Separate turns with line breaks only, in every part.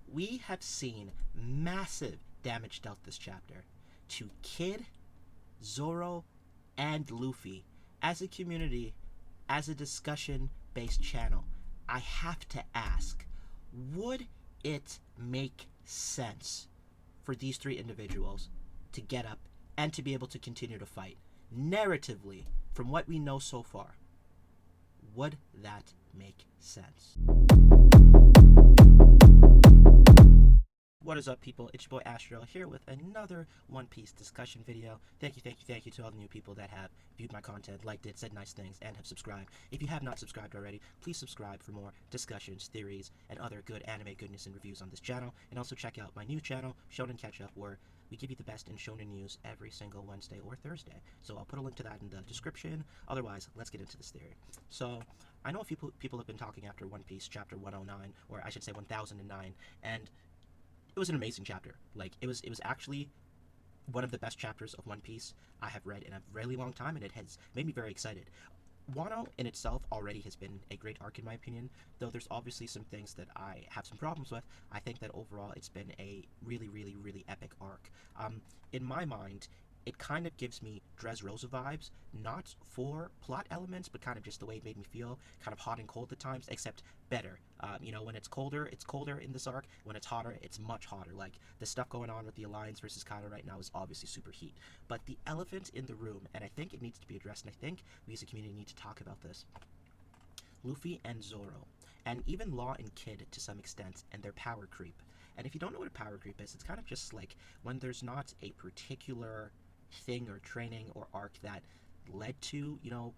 we have seen massive damage dealt this chapter to Kid, Zoro, and Luffy. As a community, as a discussion-based channel, I have to ask, would it make sense for these three individuals to get up and to be able to continue to fight? Narratively, from what we know so far, would that make sense? What is up, people? It's your boy Astro here with another One Piece discussion video. Thank you to all the new people that have viewed my content, liked it, said nice things, and have subscribed. If you have not subscribed already, please subscribe for more discussions, theories, and other good anime goodness and reviews on this channel. And also check out my new channel, Shonen Catch Up, where we give you the best in shonen news every single Wednesday or Thursday. So I'll put a link to that in the description. Otherwise, let's get into this theory. So I know a few people have been talking after One Piece chapter 109, or I should say 1009, and it was an amazing chapter. Like, it was actually one of the best chapters of One Piece I have read in a really long time, and it has made me very excited. Wano in itself already has been a great arc in my opinion, though there's obviously some things that I have some problems with. I think that overall it's been a really epic arc. In my mind, it kind of gives me Dressrosa vibes, not for plot elements, but kind of just the way it made me feel, kind of hot and cold at times, except better. You know, when it's colder in this arc. When it's hotter, it's much hotter. Like, the stuff going on with the Alliance versus Kaidou right now is obviously super heat. But the elephant in the room, and I think it needs to be addressed, and I think we as a community need to talk about this. Luffy and Zoro, and even Law and Kid to some extent, and their power creep. And if you don't know what a power creep is, it's kind of just like when there's not a particular thing or training or arc that led to, you know,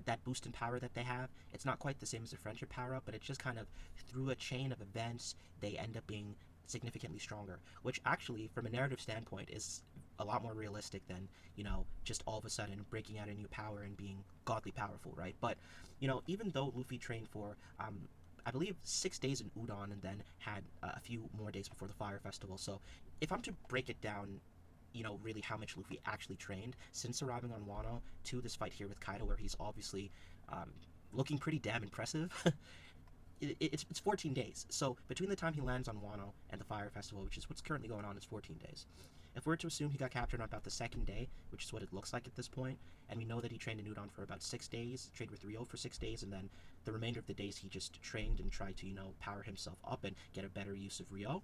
that boost in power that they have. It's not quite the same as a friendship power up, but it's just kind of through a chain of events they end up being significantly stronger, which actually from a narrative standpoint is a lot more realistic than, you know, just all of a sudden breaking out a new power and being godly powerful, right? But, you know, even though Luffy trained for I believe 6 days in Udon and then had a few more days before the Fire Festival, so if I'm to break it down, you know, really how much Luffy actually trained since arriving on Wano to this fight here with Kaidou, where he's obviously looking pretty damn impressive. It's 14 days. So between the time he lands on Wano and the Fire Festival, which is what's currently going on, is 14 days. If we're to assume he got captured on about the second day, which is what it looks like at this point, and we know that he trained in Udon for about 6 days, trained with Rio for 6 days, and then the remainder of the days he just trained and tried to, you know, power himself up and get a better use of Rio,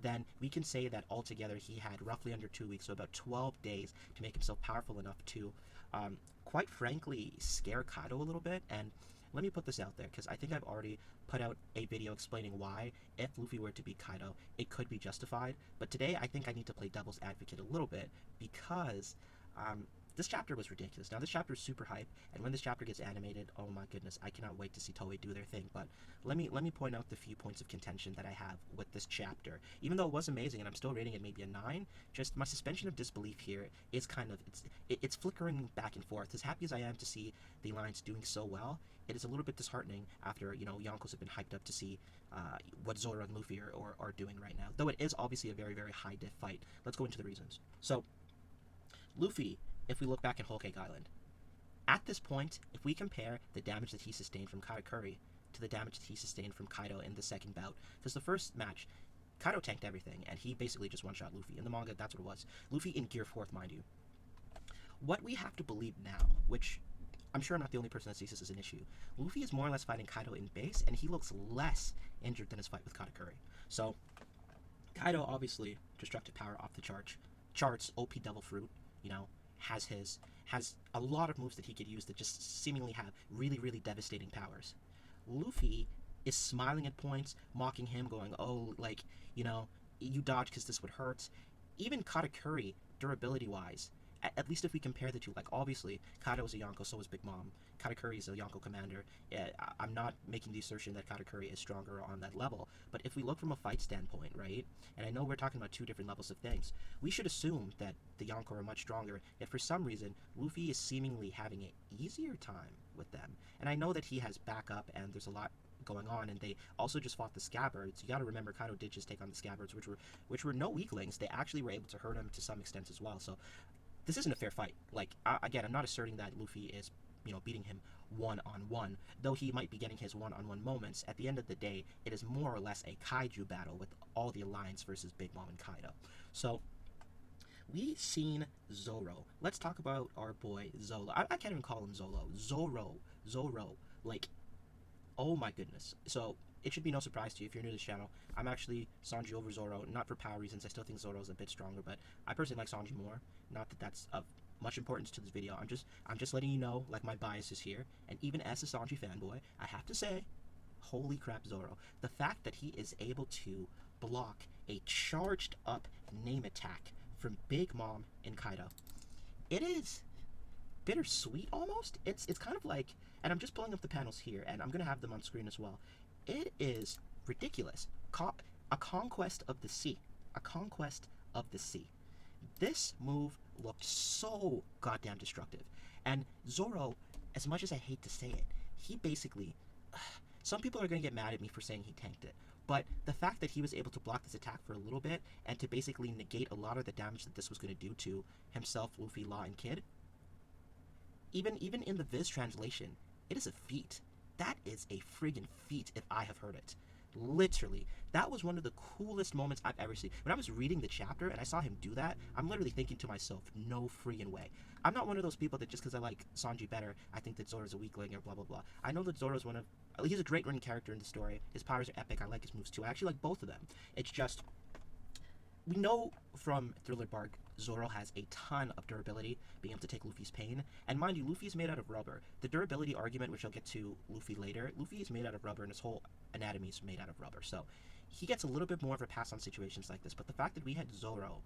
then we can say that altogether he had roughly under 2 weeks, so about 12 days, to make himself powerful enough to, quite frankly, scare Kaidou a little bit. And let me put this out there, because I think I've already put out a video explaining why, if Luffy were to beat Kaidou, it could be justified. But today, I think I need to play devil's advocate a little bit, because this chapter was ridiculous. Now, this chapter is super hype, and when this chapter gets animated, oh my goodness, I cannot wait to see Toei do their thing. But let me point out the few points of contention that I have with this chapter. Even though it was amazing, and I'm still rating it maybe a 9, just my suspension of disbelief here is kind of, it's flickering back and forth. As happy as I am to see the Alliance doing so well, it is a little bit disheartening after, you know, Yonkos have been hyped up to see what Zoro and Luffy are doing right now. Though it is obviously a very high diff fight. Let's go into the reasons. So, Luffy, if we look back at Whole Cake Island, at this point, if we compare the damage that he sustained from Katakuri to the damage that he sustained from Kaidou in the second bout, because the first match, Kaidou tanked everything, and he basically just one-shot Luffy. In the manga, that's what it was. Luffy in Gear 4th, mind you. What we have to believe now, which I'm sure I'm not the only person that sees this as an issue, Luffy is more or less fighting Kaidou in base, and he looks less injured than his fight with Katakuri. So, Kaidou, obviously, destructive power off the charts, OP Devil Fruit, you know, has a lot of moves that he could use that just seemingly have really devastating powers. Luffy is smiling at points, mocking him, going, oh, like, you know, you dodge because this would hurt. Even Katakuri, durability-wise, at least if we compare the two, like, obviously, Kaidou is a Yonko, so is Big Mom. Katakuri is a Yonko commander. I'm not making the assertion that Katakuri is stronger on that level, but if we look from a fight standpoint, right, and I know we're talking about two different levels of things, we should assume that the Yonko are much stronger, yet for some reason, Luffy is seemingly having an easier time with them. And I know that he has backup, and there's a lot going on, and they also just fought the Scabbards. You gotta remember, Kaidou did just take on the Scabbards, which were no weaklings. They actually were able to hurt him to some extent as well, so this isn't a fair fight. Like, again, I'm not asserting that Luffy is beating him one-on-one. Though he might be getting his one-on-one moments, at the end of the day, it is more or less a kaiju battle with all the Alliance versus Big Mom and Kaido. So, we seen Zoro. Let's talk about our boy Zolo. I can't even call him Zolo. Zoro. Like, oh my goodness. So, it should be no surprise to you if you're new to this channel. I'm actually Sanji over Zoro, not for power reasons. I still think Zoro's a bit stronger, but I personally like Sanji more. Not that that's of much importance to this video. I'm just letting you know, like, my bias is here. And even as a Sanji fanboy, I have to say, holy crap, Zoro. The fact that he is able to block a charged up name attack from Big Mom and Kaido. It is bittersweet almost. It's kind of like, and I'm just pulling up the panels here, and I'm gonna have them on screen as well. It is ridiculous. A conquest of the sea. A conquest of the sea. This move looked so goddamn destructive. And Zoro, as much as I hate to say it, he basically... Some people are going to get mad at me for saying he tanked it. But the fact that he was able to block this attack for a little bit and to basically negate a lot of the damage that this was going to do to himself, Luffy, Law, and Kid, even in the Viz translation, it is a feat. That is a friggin' feat if I have heard it. Literally. That was one of the coolest moments I've ever seen. When I was reading the chapter and I saw him do that, I'm literally thinking to myself, no friggin' way. I'm not one of those people that just because I like Sanji better, I think that Zoro's a weakling or blah blah blah. I know that Zoro's he's a great running character in the story. His powers are epic. I like his moves too. I actually like both of them. It's just, we know from Thriller Bark, Zoro has a ton of durability, being able to take Luffy's pain. And mind you, Luffy is made out of rubber. The durability argument, which I'll get to Luffy later, Luffy is made out of rubber and his whole anatomy is made out of rubber. So he gets a little bit more of a pass on situations like this. But the fact that we had Zoro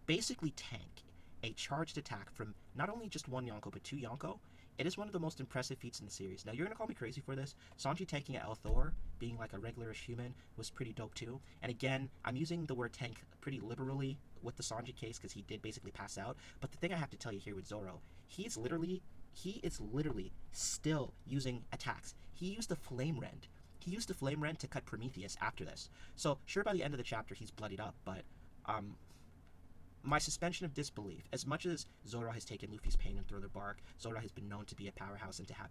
basically tank a charged attack from not only just one Yonko, but two Yonko, it is one of the most impressive feats in the series. Now, you're going to call me crazy for this. Sanji tanking at El Thor, being like a regular-ish human, was pretty dope too. And again, I'm using the word tank pretty liberally with the Sanji case because he did basically pass out. But the thing I have to tell you here with Zoro, he is literally still using attacks. He used the Flame Rend. He used the Flame Rend to cut Prometheus after this. So, sure, by the end of the chapter, he's bloodied up, but, my suspension of disbelief, as much as Zoro has taken Luffy's pain in Thriller Bark, Zoro has been known to be a powerhouse and to have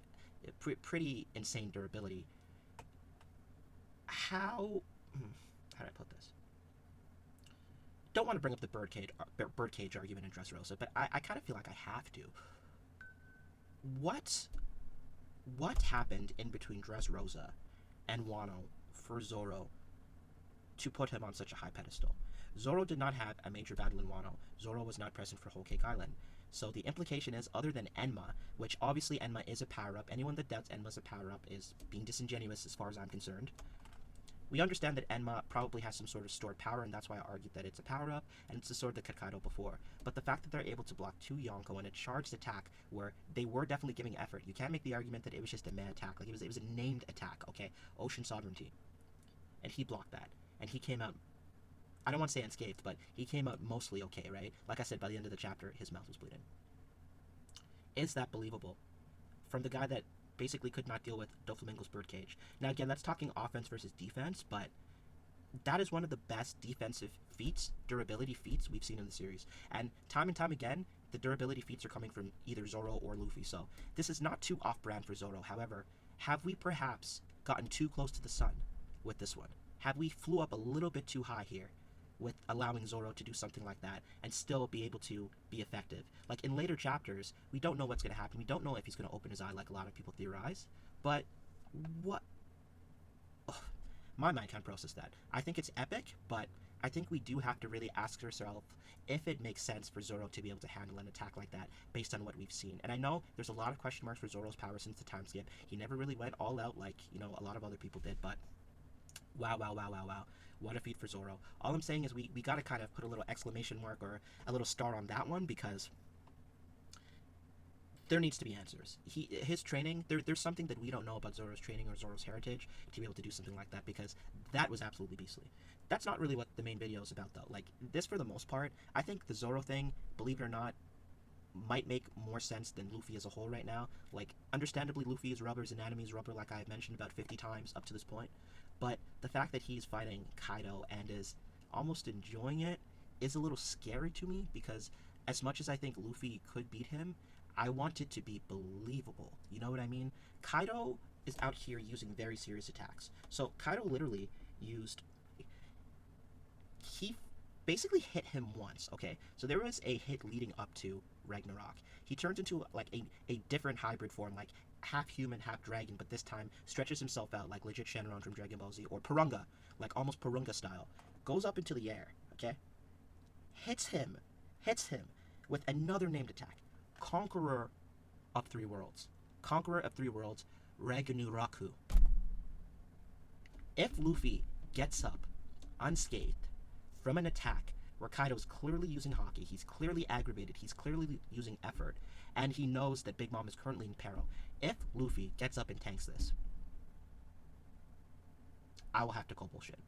pretty insane durability. How do I put this? Don't want to bring up the birdcage argument in Dressrosa, but I kind of feel like I have to. What happened in between Dressrosa and Wano for Zoro to put him on such a high pedestal? Zoro did not have a major battle in Wano. Zoro was not present for Whole Cake Island. So the implication is, other than Enma, which obviously Enma is a power-up, anyone that doubts Enma's a power-up is being disingenuous as far as I'm concerned. We understand that Enma probably has some sort of stored power, and that's why I argued that it's a power-up, and it's the sword that cut Kaido before. But the fact that they're able to block two Yonko in a charged attack, where they were definitely giving effort, you can't make the argument that it was just a mad attack. Like, it was a named attack, okay? Ocean Sovereignty. And he blocked that. And he came out, I don't want to say unscathed, but he came out mostly okay, right? Like I said, by the end of the chapter, his mouth was bleeding. Is that believable? From the guy that basically could not deal with Doflamingo's birdcage. Now again, that's talking offense versus defense, but that is one of the best defensive feats, durability feats we've seen in the series. And time again, the durability feats are coming from either Zoro or Luffy, so this is not too off-brand for Zoro. However, have we perhaps gotten too close to the sun with this one? Have we flew up a little bit too high here with allowing Zoro to do something like that and still be able to be effective? Like, in later chapters, we don't know what's going to happen. We don't know if he's going to open his eye like a lot of people theorize. But what... Ugh, my mind can't process that. I think it's epic, but I think we do have to really ask ourselves if it makes sense for Zoro to be able to handle an attack like that based on what we've seen. And I know there's a lot of question marks for Zoro's power since the time skip. He never really went all out like, you know, a lot of other people did, but wow. What a feat for Zoro. All I'm saying is we got to kind of put a little exclamation mark or a little star on that one, because there needs to be answers. His training, there's something that we don't know about Zoro's training or Zoro's heritage to be able to do something like that, because that was absolutely beastly. That's not really what the main video is about, though. Like, this, for the most part, I think the Zoro thing, believe it or not, might make more sense than Luffy as a whole right now. Like, understandably, Luffy is rubber, his anatomy is rubber, like I've mentioned about 50 times up to this point. But the fact that he's fighting Kaido and is almost enjoying it is a little scary to me, because as much as I think Luffy could beat him, I want it to be believable. You know what I mean? Kaido is out here using very serious attacks. So Kaido literally used, he basically hit him once, okay? So there was a hit leading up to Ragnarok. He turns into like a different hybrid form, like half human, half dragon, but this time stretches himself out like legit Shenron from Dragon Ball Z, or Purunga, like almost Purunga style. Goes up into the air, okay? Hits him with another named attack. Conqueror of Three Worlds. Conqueror of Three Worlds, Ragnarok. If Luffy gets up unscathed from an attack where Kaido's clearly using Haki, he's clearly aggravated, he's clearly using effort, and he knows that Big Mom is currently in peril, if Luffy gets up and tanks this, I will have to call bullshit.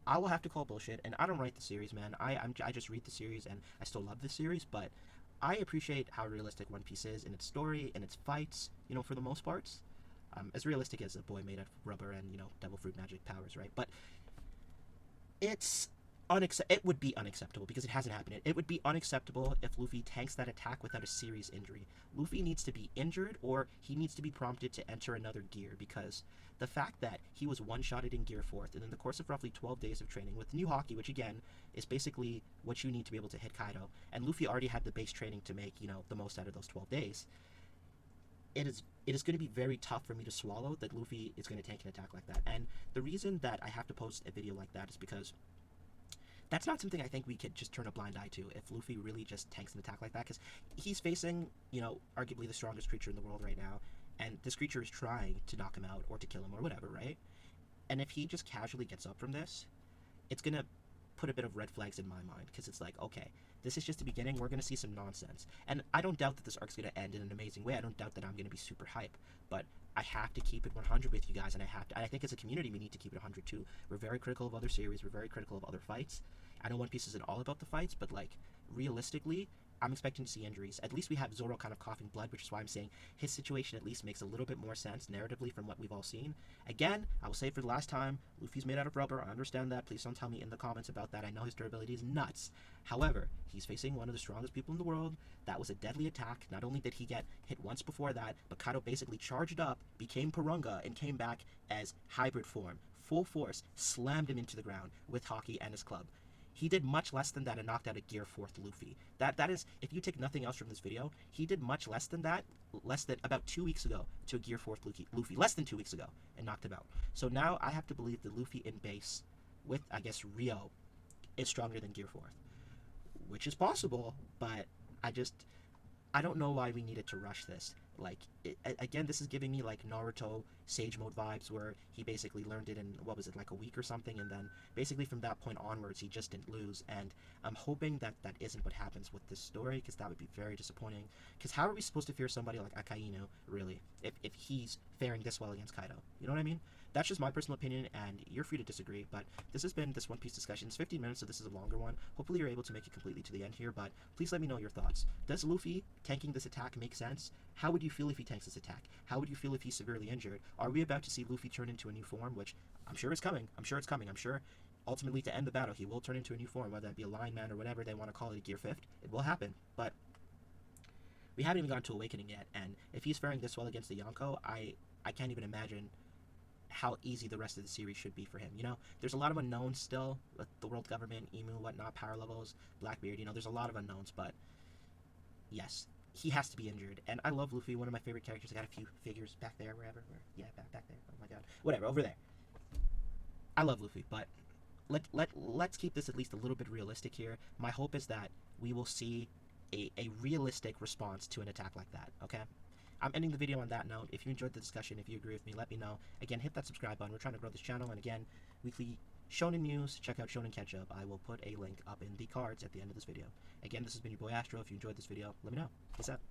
I will have to call bullshit, and I don't write the series, man. I just read the series, and I still love the series, but I appreciate how realistic One Piece is in its story, in its fights, you know, for the most parts. As realistic as a boy made out of rubber and, you know, devil fruit magic powers, right? But it would be unacceptable because it hasn't happened yet. It would be unacceptable if Luffy tanks that attack without a serious injury. Luffy needs to be injured, or he needs to be prompted to enter another gear, because the fact that he was one-shotted in Gear 4th, and in the course of roughly 12 days of training with new Haki, which again is basically what you need to be able to hit Kaido, and Luffy already had the base training to make, you know, the most out of those 12 days, it is going to be very tough for me to swallow that Luffy is going to tank an attack like that. And the reason that I have to post a video like that is because that's not something I think we could just turn a blind eye to if Luffy really just tanks an attack like that, because he's facing, you know, arguably the strongest creature in the world right now, and this creature is trying to knock him out or to kill him or whatever, right? And if he just casually gets up from this, it's going to put a bit of red flags in my mind, because it's like, okay, this is just the beginning, we're going to see some nonsense. And I don't doubt that this arc's going to end in an amazing way, I don't doubt that I'm going to be super hype, but I have to keep it 100 with you guys, and I think as a community we need to keep it 100 too. We're very critical of other series, we're very critical of other fights. I know One Piece isn't all about the fights, but like, realistically, I'm expecting to see injuries. At least we have Zoro kind of coughing blood, which is why I'm saying his situation at least makes a little bit more sense narratively from what we've all seen. Again, I will say for the last time, Luffy's made out of rubber, I understand that, please don't tell me in the comments about that, I know his durability is nuts. However, he's facing one of the strongest people in the world, that was a deadly attack, not only did he get hit once before that, but Kaido basically charged up, became Purunga, and came back as hybrid form, full force, slammed him into the ground with Haki and his club. He did much less than that and knocked out a Gear 4th Luffy. That is, if you take nothing else from this video, he did much less than that, less than about 2 weeks ago to a Gear 4th Luffy, less than 2 weeks ago, and knocked him out. So now I have to believe that Luffy in base, with, I guess, Rio, is stronger than Gear 4th. Which is possible, but I don't know why we needed to rush this. Like, again, this is giving me like Naruto Sage Mode vibes, where he basically learned it in, what was it, like a week or something, and then basically from that point onwards he just didn't lose, and I'm hoping that that isn't what happens with this story, because that would be very disappointing, because how are we supposed to fear somebody like Akainu, really, if he's faring this well against Kaido? You know what I mean? That's just my personal opinion, and you're free to disagree, but this has been this One Piece discussion. It's 15 minutes, so this is a longer one. Hopefully you're able to make it completely to the end here, but please let me know your thoughts. Does Luffy tanking this attack make sense? How would you feel if he tanks this attack? How would you feel if he's severely injured? Are we about to see Luffy turn into a new form, which I'm sure is coming. I'm sure it's coming. I'm sure ultimately to end the battle he will turn into a new form, whether that be a Lion Man or whatever they want to call it, a Gear 5th. It will happen, but we haven't even gotten to Awakening yet, and if he's faring this well against the Yonko, I can't even imagine how easy the rest of the series should be for him. You know, there's a lot of unknowns still with the world government, Emu, whatnot, power levels, Blackbeard, you know, there's a lot of unknowns, but yes, he has to be injured. And I love Luffy, one of my favorite characters. I got a few figures back there, wherever, yeah, back there, oh my god, whatever, over there. I love Luffy, but let's keep this at least a little bit realistic here. My hope is that we will see a realistic response to an attack like that, okay? I'm ending the video on that note. If you enjoyed the discussion, if you agree with me, let me know. Again, hit that subscribe button. We're trying to grow this channel. And again, weekly Shonen news. Check out Shonen Catch Up. I will put a link up in the cards at the end of this video. Again, this has been your boy Astro. If you enjoyed this video, let me know. Peace out.